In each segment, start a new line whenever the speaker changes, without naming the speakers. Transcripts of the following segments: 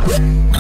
Welcome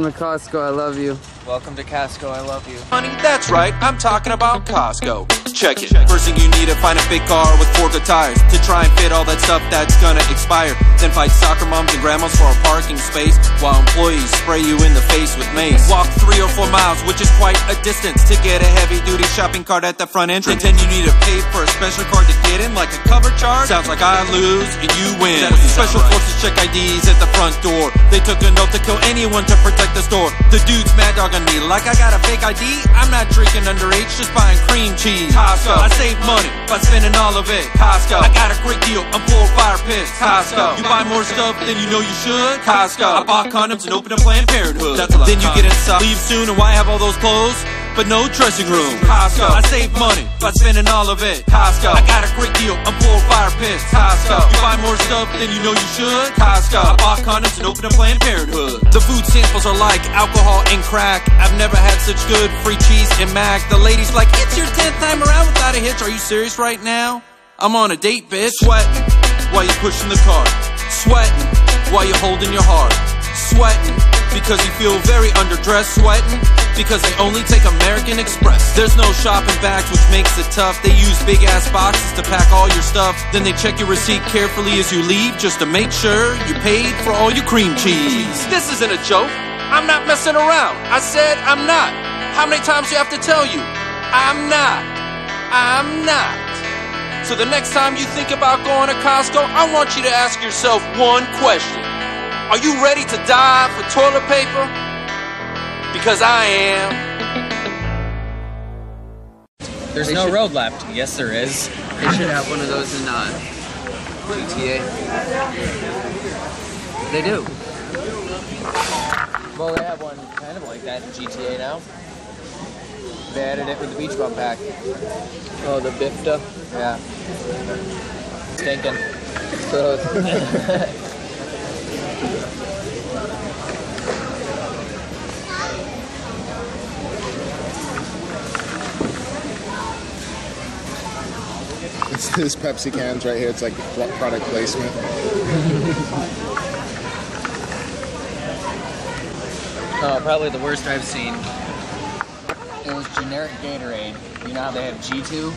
to Costco, I love you.
Welcome to Costco, I love you.
Honey, that's right, I'm talking about Costco. Check it. First thing you need to find a big car with 4 good tires to try and fit all that stuff that's gonna expire. Then fight soccer moms and grandmas for a parking space while employees spray you in the face with mace. Walk 3 or 4 miles, which is quite a distance, to get a heavy-duty shopping cart at the front entrance. Then you need to pay for a special card to get in, like a cover charge. Sounds like I lose and you win. Special forces check IDs at the front door. They took an oath to kill anyone to protect the store. The dude's mad dog on me like I got a fake ID. I'm not drinking underage, just buying cream cheese. Costco, I save money by spending all of it. Costco, I got a great deal, I'm full of fire pits. Costco, you buy more stuff than you know you should. Costco, I bought condoms and opened a Planned Parenthood. Then you get inside, leave soon, and why have all those clothes but no dressing room? Costco, I save money by spending all of it. Costco, I got a great deal, I'm full of fire pits. Costco, you buy more stuff than you know you should. Costco, I bought condoms and opened a Planned Parenthood. The food samples are like alcohol and crack. I've never had such good free cheese and mac. The lady's like, it's your 10th time around without a hitch. Are you serious right now? I'm on a date, bitch. Sweating while you're pushing the cart. Sweating while you're holding your heart. Sweating because you feel very underdressed. Sweating because they only take American Express. There's no shopping bags, which makes it tough. They use big ass boxes to pack all your stuff. Then they check your receipt carefully as you leave, just to make sure you paid for all your cream cheese. This isn't a joke, I'm not messing around. I said I'm not. How many times do you have to tell you? I'm not. I'm not. So the next time you think about going to Costco, I want you to ask yourself one question. Are you ready to die for toilet paper? Because I am.
There's no road left. Yes, there is.
They should have one of those in GTA. They do.
Well, they have one kind of like that in GTA now. They added it with the beach bum pack.
Oh, the Bifta?
Yeah. Stinking.
Gross.
It's this Pepsi cans right here. It's like product placement.
Oh, probably the worst I've seen. It was generic Gatorade. You know how they have G2?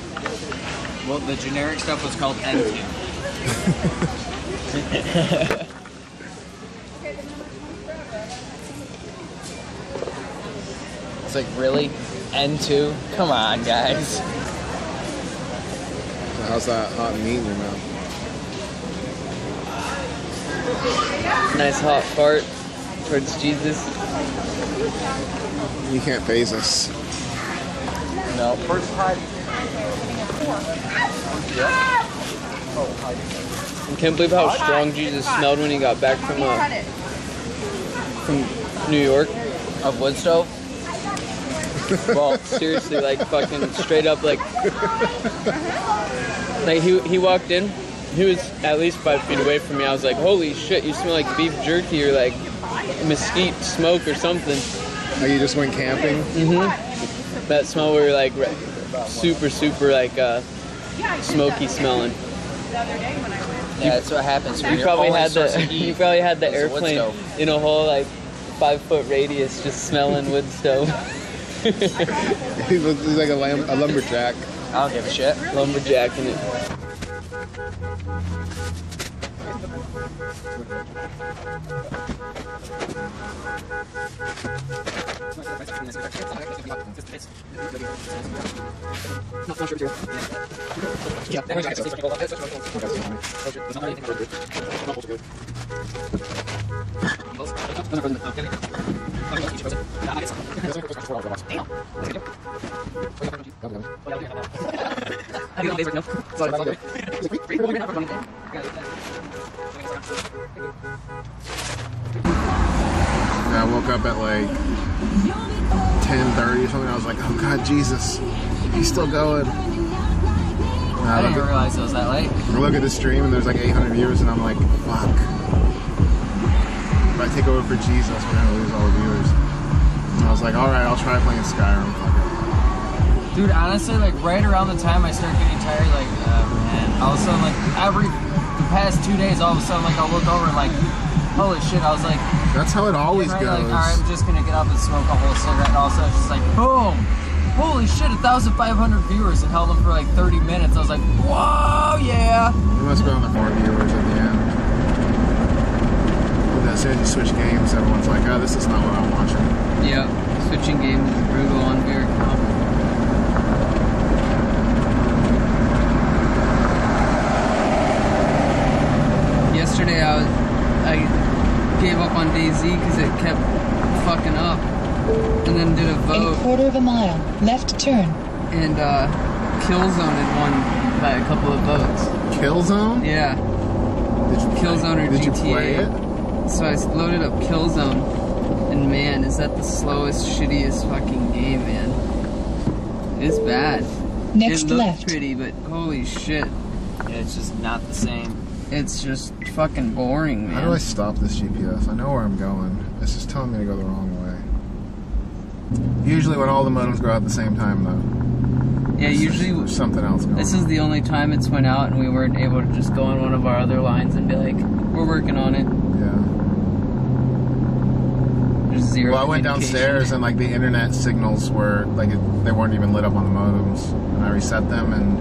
Well, the generic stuff was called N2. It's like, really? N2? Come on, guys.
How's that hot meat in your mouth?
Nice hot fart towards Jesus.
You can't phase us.
No. First time.
I can't believe how strong Jesus smelled when he got back from New York.
Of wood stove?
Well, seriously, like fucking straight up, like he walked in. He was at least 5 feet away from me. I was like, holy shit, you smell like beef jerky or like mesquite smoke or something.
Oh, you just went camping?
Mm-hmm. That smell were like super like smoky smelling.
Yeah, that's what happens when
you probably had the airplane in a whole like 5-foot radius just smelling wood stove.
He's like a lumberjack.
I don't give a shit.
Lumberjack in it.
I woke up at like 10:30 or something. I was like, oh God, Jesus, he's still going.
I didn't realize it was that late.
I look at the stream and there's like 800 viewers and I'm like, fuck. If I take over for Jesus, we're gonna lose all the viewers. And I was like, alright, I'll try playing Skyrim. Fuck it.
Dude, honestly, like right around the time I start getting tired, like, man, all of a sudden, like the past 2 days, all of a sudden, like I'll look over and like, holy shit, I was like,
that's how it always
right,
goes.
Like, all right, I'm just gonna get up and smoke a whole cigarette, and all of a sudden it's just like, boom, holy shit, 1,500 viewers, and held them for like 30 minutes. I was like, whoa, yeah.
You must be on the 4 viewers at the end. And as soon as you switch games, everyone's like, oh, this is not what I'm watching.
Yeah, switching games is brutal on beer account. Yesterday I gave up on DayZ because it kept fucking up, and then did a vote.
In a 1/4 mile, left turn.
And Killzone had won by a couple of votes.
Killzone?
Yeah.
Did you
Killzone or
Did
GTA.
you play it?
So I loaded up Killzone, and man, is that the slowest, shittiest fucking game, man. It's bad.
Next
it looked
left.
pretty, but holy shit.
Yeah, it's just not the same.
It's just fucking boring, man.
How do I stop this GPS? I know where I'm going. It's just telling me to go the wrong way. Usually when all the modems go out at the same time, though.
Yeah, usually
There's something else going on.
this is the only time it's went out and we weren't able to just go on one of our other lines and be like, we're working on it.
Yeah.
There's zero
Well, I went downstairs and like the internet signals were like they weren't even lit up on the modems, and I reset them and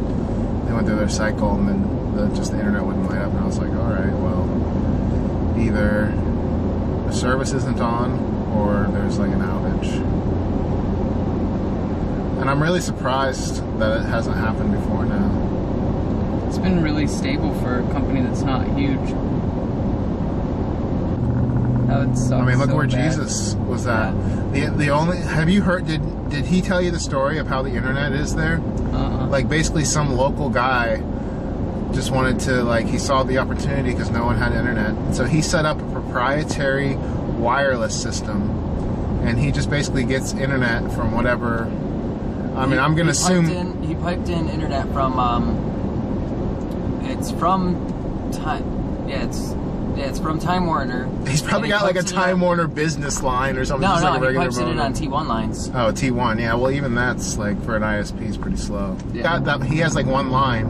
they went through their cycle, and then just the internet wouldn't light up, and I was like, all right, well, either the service isn't on or there's like an outage. And I'm really surprised that it hasn't happened before now.
It's been really stable for a company that's not huge. That would suck.
I mean, look
so
where
bad.
Jesus was at. The only, have you heard, did he tell you the story of how the internet is there? Like basically some local guy just wanted to, like, he saw the opportunity because no one had internet. So he set up a proprietary wireless system, and he just basically gets internet from whatever. I mean, I'm going to assume...
He piped in internet from, it's from Time... Yeah, it's from Time Warner.
He's probably got like a Time Warner business line or something.
No,
just like a
he
regular
pipes it in on T1 lines.
Oh, T1, yeah. Well, even that's, like, for an ISP is pretty slow.
Yeah.
He has, like, one line,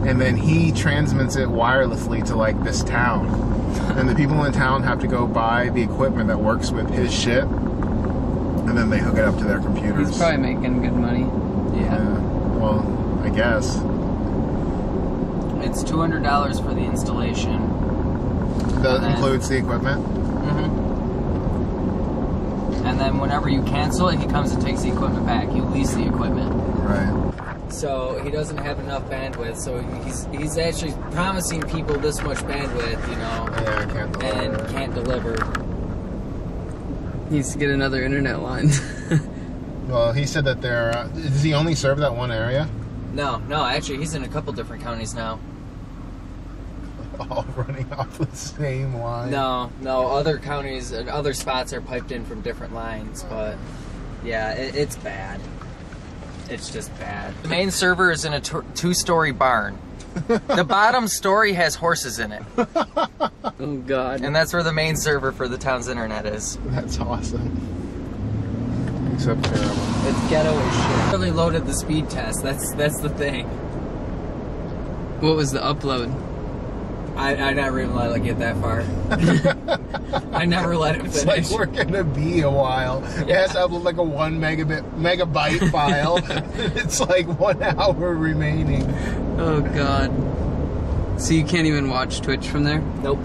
and then he transmits it wirelessly to, like, this town. And the people in town have to go buy the equipment that works with his shit, and then they hook it up to their computers.
He's probably making good money.
Yeah.
Well, I guess.
It's $200 for the installation.
That includes the equipment?
Mm-hmm. And then whenever you cancel it, he comes and takes the equipment back. You lease the equipment.
Right.
So he doesn't have enough bandwidth, so he's actually promising people this much bandwidth, you know,
Yeah, I can't deliver.
and can't deliver.
He needs to get another internet line.
Well, he said that does he only serve that one area?
No, actually, he's in a couple different counties now.
All running off the same line.
No, other counties, other spots are piped in from different lines, but yeah, it's bad. It's just bad. The main server is in a two-story barn. The bottom story has horses in it.
Oh, God.
And that's where the main server for the town's internet is.
That's awesome. Except terrible.
It's ghetto as shit. Really loaded the speed test. That's the thing.
What was the upload?
I never even let it get that far. I never let it finish.
It's like we're gonna be a while. It has to upload like a 1 megabyte file. It's like 1 hour remaining.
Oh, God. So you can't even watch Twitch from there?
Nope.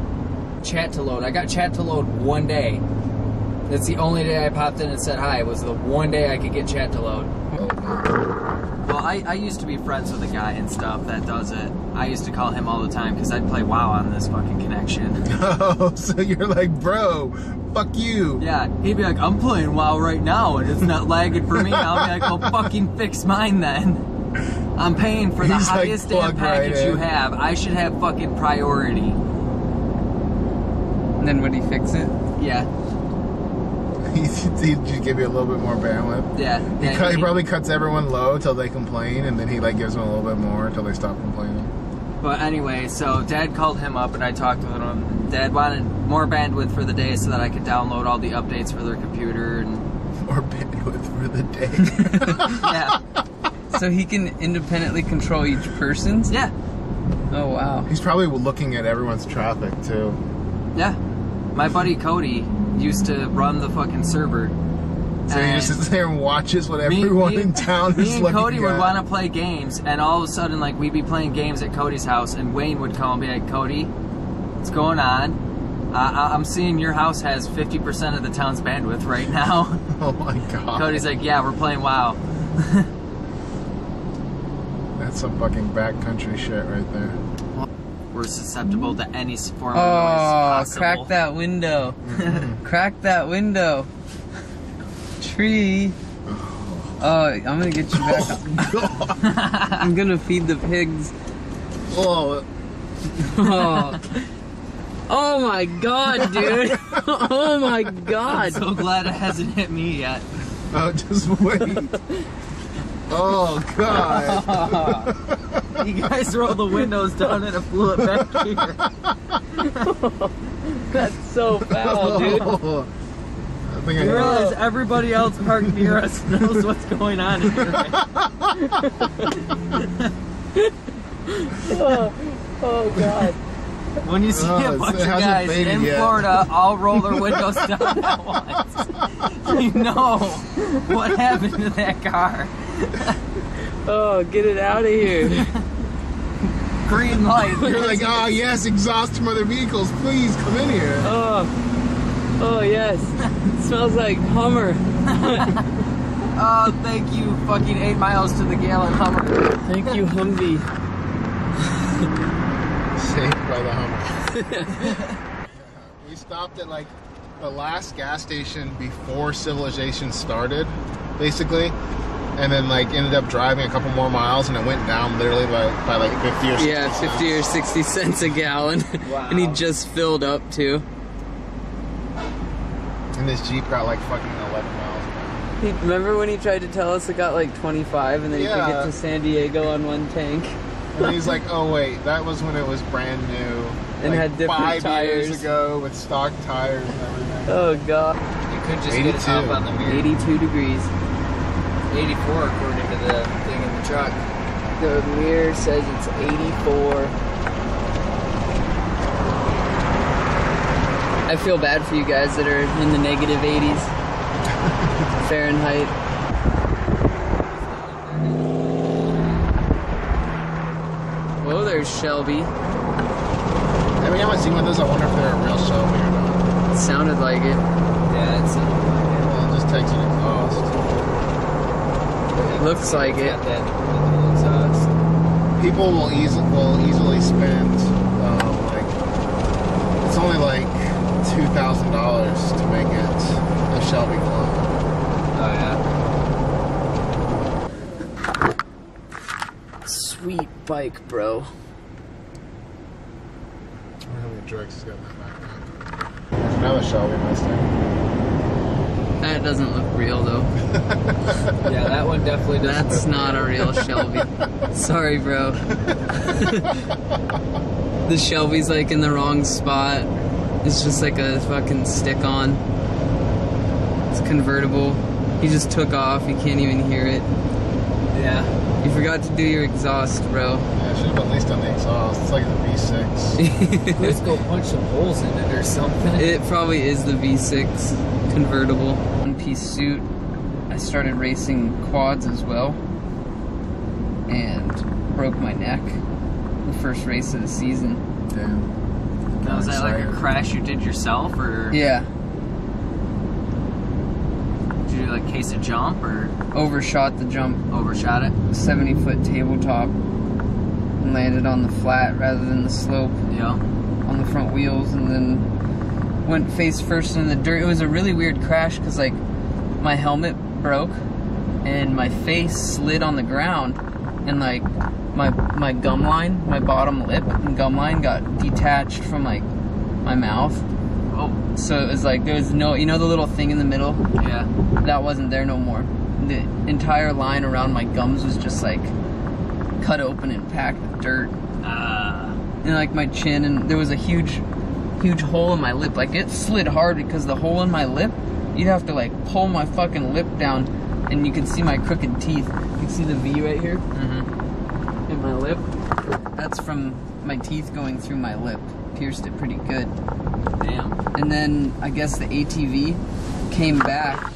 Chat to load. I got chat to load one day. That's the only day I popped in and said hi. It was the one day I could get chat to load. Well, I used to be friends with a guy and stuff that does it. I used to call him all the time because I'd play WoW on this fucking connection.
Oh, so you're like, bro, fuck you.
Yeah, he'd be like, I'm playing WoW right now and it's not lagging for me. I'll be like, well, fucking fix mine then. I'm paying for the
He's like,
highest damn
plug right
package you
in.
have. I should have fucking priority.
And then would he fix it?
Yeah.
He just give you a little bit more bandwidth.
Yeah.
He probably cuts everyone low till they complain, and then he like gives them a little bit more until they stop complaining.
But anyway, so Dad called him up and I talked with him. Dad wanted more bandwidth for the day so that I could download all the updates for their computer and
More bandwidth for the day.
yeah.
So he can independently control each person's?
Yeah.
Oh, wow.
He's probably looking at everyone's traffic, too.
Yeah. My buddy Cody used to run the fucking server.
So he just sits there and watches what everyone in town is looking at.
Me and Cody would want to play games, and all of a sudden, like, we'd be playing games at Cody's house, and Wayne would come and be like, Cody, what's going on? I'm seeing your house has 50% of the town's bandwidth right now.
Oh my god.
Cody's like, yeah, we're playing WoW.
That's some fucking backcountry shit right there.
We're susceptible to any form of noise possible.
Crack that window. Crack that window. Tree. Oh, I'm gonna get you back.
Oh,
I'm gonna feed the pigs.
oh.
Oh my god, dude. Oh my god.
I'm so glad it hasn't hit me yet.
Oh, just wait. Oh god.
You guys rolled the windows down and it flew it back here.
That's so foul, dude.
Oh. I think
You realize everybody else parked near us knows what's going on in here.
Oh god.
When you see a bunch of guys in Florida all roll their windows down at once, you know what happened to that car.
Oh, get it out of here.
Green light.
You're like, oh yes, exhaust from other vehicles, please come in here.
Oh yes. It smells like Hummer.
Oh, thank you, fucking 8 miles to the gallon Hummer.
Thank you, Humvee.
Saved by the Hummer. We stopped at like the last gas station before civilization started, basically, and then like ended up driving a couple more miles, and it went down literally by like 50 or 60
Yeah, 50 or 60 cents a gallon.
Wow.
And he just filled up too.
And this Jeep got like fucking 11 miles.
Remember when he tried to tell us it got like 25 and then he could get to San Diego on one tank?
And he's like, oh wait, that was when it was brand new.
And
like
had different
5
tires.
years ago with stock tires and everything.
Oh god.
You could just
82.
get a top on the mirror.
82 degrees.
84 according to the thing in the truck.
The mirror says it's 84. I feel bad for you guys that are in the negative 80s Fahrenheit. Whoa, there's Shelby.
Every time I see one of those, I wonder if they're a real Shelby or not.
It sounded like it.
Yeah, it's
Well, it just takes an exhaust.
Looks like it.
got that little exhaust.
People will easily spend like it's only like $2,000 to make it a Shelby clone.
Oh yeah.
Sweet bike, bro.
I wonder how many drugs he's got in that backpack. There's another Shelby Mustang.
That doesn't look real though.
Yeah, that one definitely doesn't.
That's not a real Shelby. Sorry, bro. The Shelby's like in the wrong spot. It's just like a fucking stick-on. It's convertible. He just took off. You can't even hear it.
Yeah.
You forgot to do your exhaust, bro.
Yeah, I should have at least done the exhaust. It's like the V6.
Let's go punch some holes in it or something.
It probably is the V6 convertible. One-piece suit. I started racing quads as well. And broke my neck. The first race of the season.
Damn.
Now, was that like a crash you did yourself, or
Yeah.
did you do like case a jump, or
Overshot the jump.
overshot it?
70-foot tabletop. And landed on the flat rather than the slope.
Yeah.
On the front wheels, and then went face first in the dirt. It was a really weird crash because like my helmet broke and my face slid on the ground, and like my gum line, my bottom lip and gum line got detached from like my mouth.
Oh.
So it was like there was no, you know, the little thing in the middle?
Yeah.
That wasn't there no more. The entire line around my gums was just like cut open and packed with dirt. And like my chin, and there was a huge hole in my lip. Like it slid hard because the hole in my lip, you'd have to like pull my fucking lip down and you can see my crooked teeth. You can see the V right here in my lip. That's from my teeth going through my lip. Pierced it pretty good.
Damn.
And then I guess the ATV came back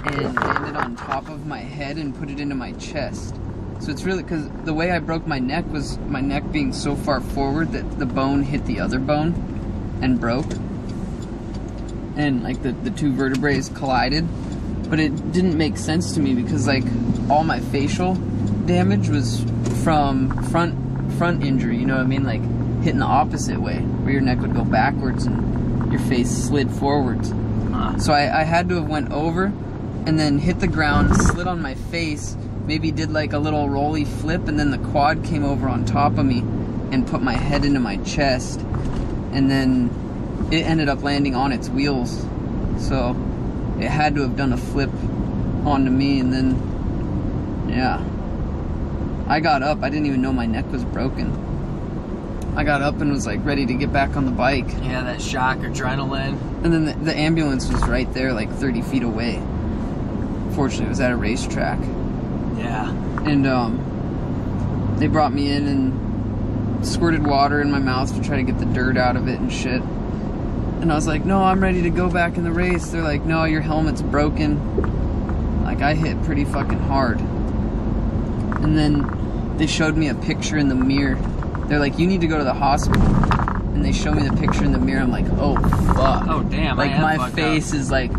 and landed on top of my head and put it into my chest. So it's really, because the way I broke my neck was my neck being so far forward that the bone hit the other bone and broke. And like the two vertebrae collided. But it didn't make sense to me because like all my facial damage was from front injury, you know what I mean? Like hitting the opposite way, where your neck would go backwards and your face slid forwards. So I had to have went over and then hit the ground, slid on my face, maybe did like a little rolly flip, and then the quad came over on top of me and put my head into my chest, and then it ended up landing on its wheels. So it had to have done a flip onto me, and then yeah, I got up. I didn't even know my neck was broken. I got up and was like ready to get back on the bike.
Yeah, that shock, adrenaline.
And then the ambulance was right there, like 30 feet away. Fortunately, it was at a racetrack.
Yeah.
And they brought me in and squirted water in my mouth to try to get the dirt out of it and shit. And I was like, no, I'm ready to go back in the race. They're like, no, your helmet's broken. Like, I hit pretty fucking hard. And then they showed me a picture in the mirror. They're like, you need to go to the hospital. And they show me the picture in the mirror. I'm like, oh, fuck.
Oh, damn.
Like, my face is like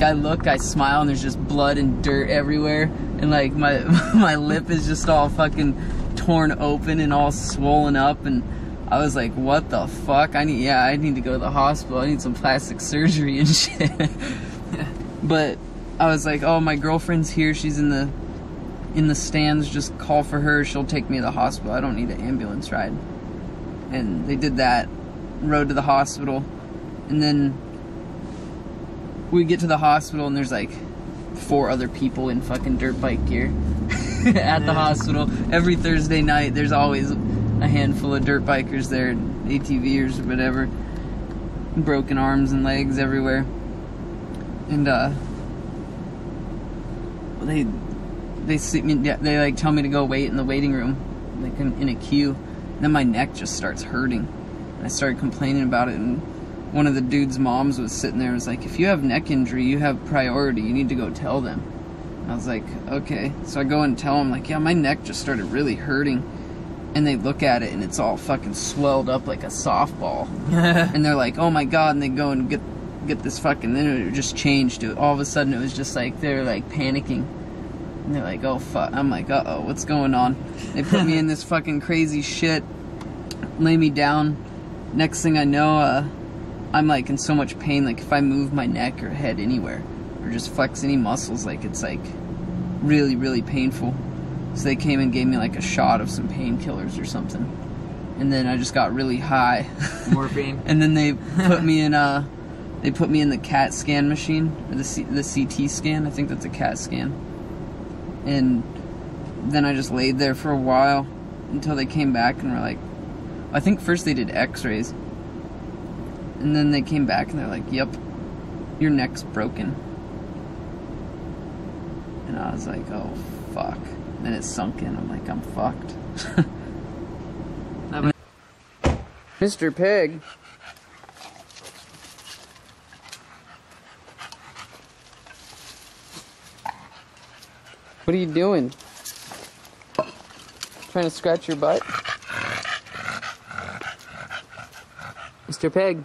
I look, I smile, and there's just blood and dirt everywhere. And, like, my my lip is just all fucking torn open and all swollen up. And I was like, what the fuck? I need to go to the hospital. I need some plastic surgery and shit. But I was like, oh, my girlfriend's here. She's in the stands. Just call for her. She'll take me to the hospital. I don't need an ambulance ride. And they did that. Rode to the hospital. And then we get to the hospital and there's like 4 other people in fucking dirt bike gear at the hospital. Every Thursday night there's always a handful of dirt bikers there, ATVers or whatever. Broken arms and legs everywhere. And they see me, they like tell me to go wait in the waiting room, like in a queue. And then my neck just starts hurting. And I started complaining about it, and one of the dude's moms was sitting there and was like, if you have neck injury, you have priority, you need to go tell them. And I was like, okay. So I go and tell them, like, yeah, my neck just started really hurting. And they look at it and it's all fucking swelled up like a softball. And they're like, oh my god, and they go and get this fucking, then it just changed to, all of a sudden it was just like, they're like panicking. And they're like, oh fuck. I'm like, uh-oh, what's going on? They put me in this fucking crazy shit, lay me down. Next thing I know, I'm like in so much pain, like if I move my neck or head anywhere, or just flex any muscles, like it's like really, really painful. So they came and gave me like a shot of some painkillers or something. And then I just got really high.
Morphine.
And then they put me in the CAT scan machine, or the CT scan. I think that's a CAT scan. And then I just laid there for a while until they came back and were like, I think first they did x-rays. And then they came back and they're like, yep, your neck's broken. And I was like, oh, fuck. And then it sunk in. I'm like, I'm fucked. Mr. Pig. What are you doing? Trying to scratch your butt? Mr. Pig.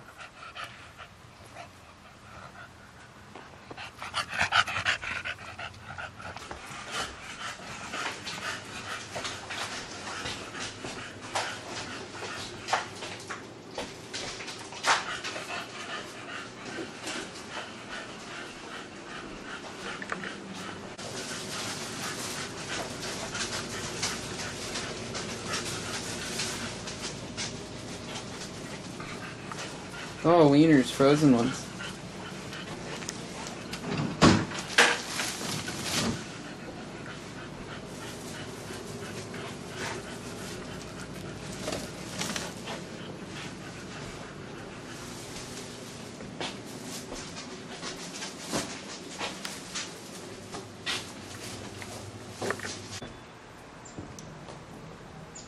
Oh, wieners, frozen ones.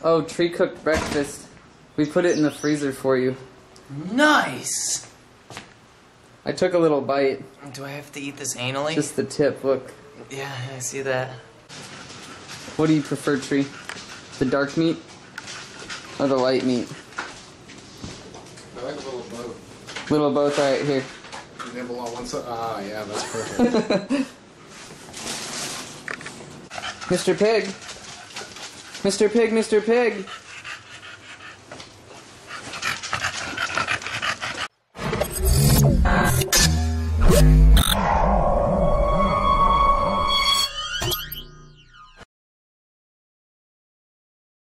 Oh, Tree cooked breakfast. We put it in the freezer for you.
Nice!
I took a little bite.
Do I have to eat this anally?
Just the tip, look.
Yeah, I see that.
What do you prefer, Tree? The dark meat or the light meat?
I like a little both.
Little both, alright, here.
Nibble on one side. Ah, yeah, that's perfect.
Mr. Pig! Mr. Pig, Mr. Pig!